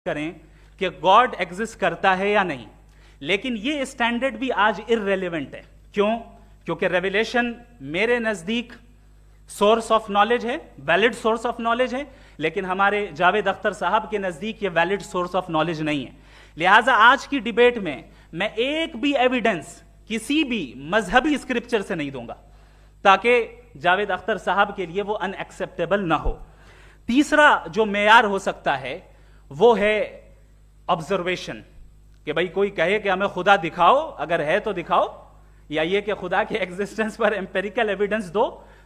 کریں کہ God exist کرتا ہے یا نہیں، لیکن یہ اسٹینڈرڈ بھی آج ارریلیونٹ ہے. کیونکہ ریویلیشن میرے نزدیک سورس آف نالج ہے، ویلڈ سورس آف نالج ہے، لیکن ہمارے جاوید اختر صاحب کے نزدیک یہ ویلڈ سورس آف نالج نہیں ہے. لہٰذا آج کی ڈیبیٹ میں ایک بھی ایویڈنس کسی بھی مذہبی اسکرپچر سے نہیں دوں گا تاکہ جاوید اختر صاحب کے لیے وہ ان ایکسیپٹیبل نہ ہو. تیسرا جو معیار ہو سکتا ہے وہ ہے آبزرویشن، کہ بھئی کوئی کہے کہ ہمیں خدا دکھاؤ، اگر ہے تو دکھاؤ، یا یہ کہ خدا کے ایگزسٹنس پر امپیریکل ایویڈنس دو.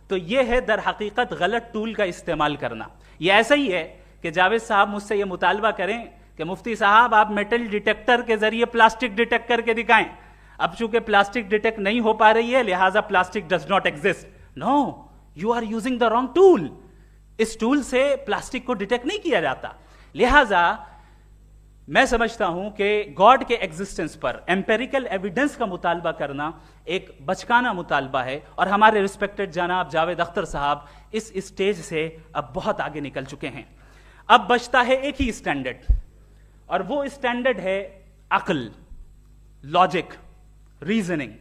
تو یہ ہے در حقیقت غلط ٹول کا استعمال کرنا. یہ ایسا ہی ہے کہ جاوید صاحب مجھ سے یہ مطالبہ کریں کہ مفتی صاحب آپ میٹل ڈیٹیکٹر کے ذریعے پلاسٹک ڈیٹیکٹ کر کے دکھائیں. اب چونکہ پلاسٹک ڈیٹیکٹ نہیں ہو پا رہی ہے لہٰذا plastic does not exist. No, you are using the wrong tool. اس ٹول سے پلاسٹک کو ڈیٹیکٹ نہیں کیا جاتا. لہٰذا میں سمجھتا ہوں کہ گاڈ کے ایگزسٹنس پر ایمپیریکل ایویڈنس کا مطالبہ کرنا ایک بچکانہ مطالبہ ہے، اور ہمارے ریسپیکٹڈ جناب جاوید اختر صاحب اس اسٹیج سے اب بہت آگے نکل چکے ہیں. اب بچتا ہے ایک ہی اسٹینڈرڈ، اور وہ اسٹینڈرڈ ہے عقل، لاجک، ریزننگ.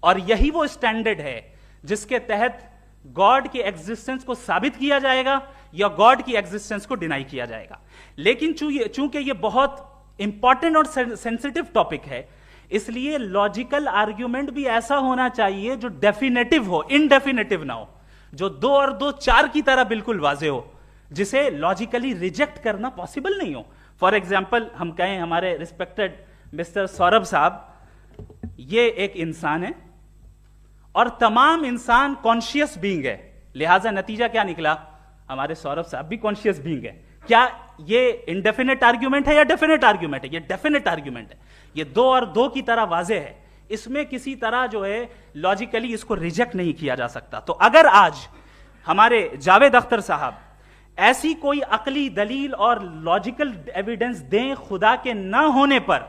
اور یہی وہ اسٹینڈرڈ ہے جس کے تحت گاڈ کی ایگزسٹنس کو ثابت کیا جائے گا یا گاڈ کی ایگزسٹنس کو ڈینائی کیا جائے گا. لیکن چونکہ یہ بہت امپورٹنٹ اور سینسٹیو ٹاپک ہے، اس لیے لاجیکل آرگیومنٹ بھی ایسا ہونا چاہیے جو ڈیفینیٹو ہو، انڈیفینیٹو نہ ہو، جو 2 اور 2 4 کی طرح بالکل واضح ہو، جسے لاجیکلی ریجیکٹ کرنا پاسبل نہیں ہو. فار ایگزامپل ہم کہیں ہمارے ریسپیکٹڈ مسٹر سوربھ صاحب یہ ایک انسان ہے اور تمام انسان کانشیس بینگ ہے، لہٰذا نتیجہ کیا نکلا؟ ہمارے سوربھ صاحب بھی کانشیس بینگ ہے. کیا یہ انڈیفینٹ آرگیومنٹ ہے یا ڈیفینٹ آرگیومنٹ ہے؟ یہ ڈیفینٹ آرگیومنٹ ہے. یہ 2 اور 2 کی طرح واضح ہے، اس میں کسی طرح جو ہے لاجیکلی اس کو ریجیکٹ نہیں کیا جا سکتا. تو اگر آج ہمارے جاوید اختر صاحب ایسی کوئی عقلی دلیل اور لاجیکل ایویڈنس دیں خدا کے نہ ہونے پر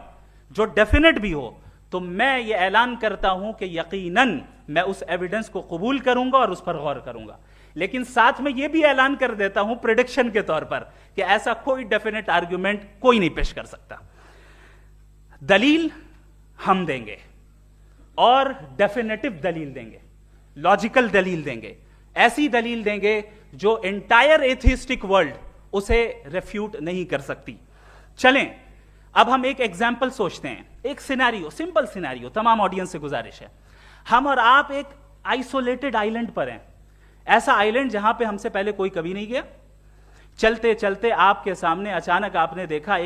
جو ڈیفینٹ بھی ہو، تو میں یہ اعلان کرتا ہوں کہ یقیناً میں اس ایویڈنس کو قبول کروں گا اور اس پر غور کروں گا. لیکن ساتھ میں یہ بھی اعلان کر دیتا ہوں پریڈکشن کے طور پر کہ ایسا کوئی ڈیفینٹ آرگیومنٹ کوئی نہیں پیش کر سکتا. دلیل ہم دیں گے اور ڈیفینیٹو دلیل دیں گے، لاجیکل دلیل دیں گے، ایسی دلیل دیں گے جو انٹائر ایتھیسٹک ورلڈ اسے ریفیوٹ نہیں کر سکتی. چلیں اب ہم ایک ایگزامپل سوچتے ہیں، ایک سینیریو، سمپل سینیریو. تمام آڈینس سے گزارش ہے، ہم اور آپ ایک آئسولیٹڈ آئیلینڈ پر ہیں، ایسا آئیلینڈ جہاں پہ ہم سے پہلے کوئی کبھی نہیں گیا. چلتے چلتے آپ کے سامنے اچانک آپ نے دیکھا ایک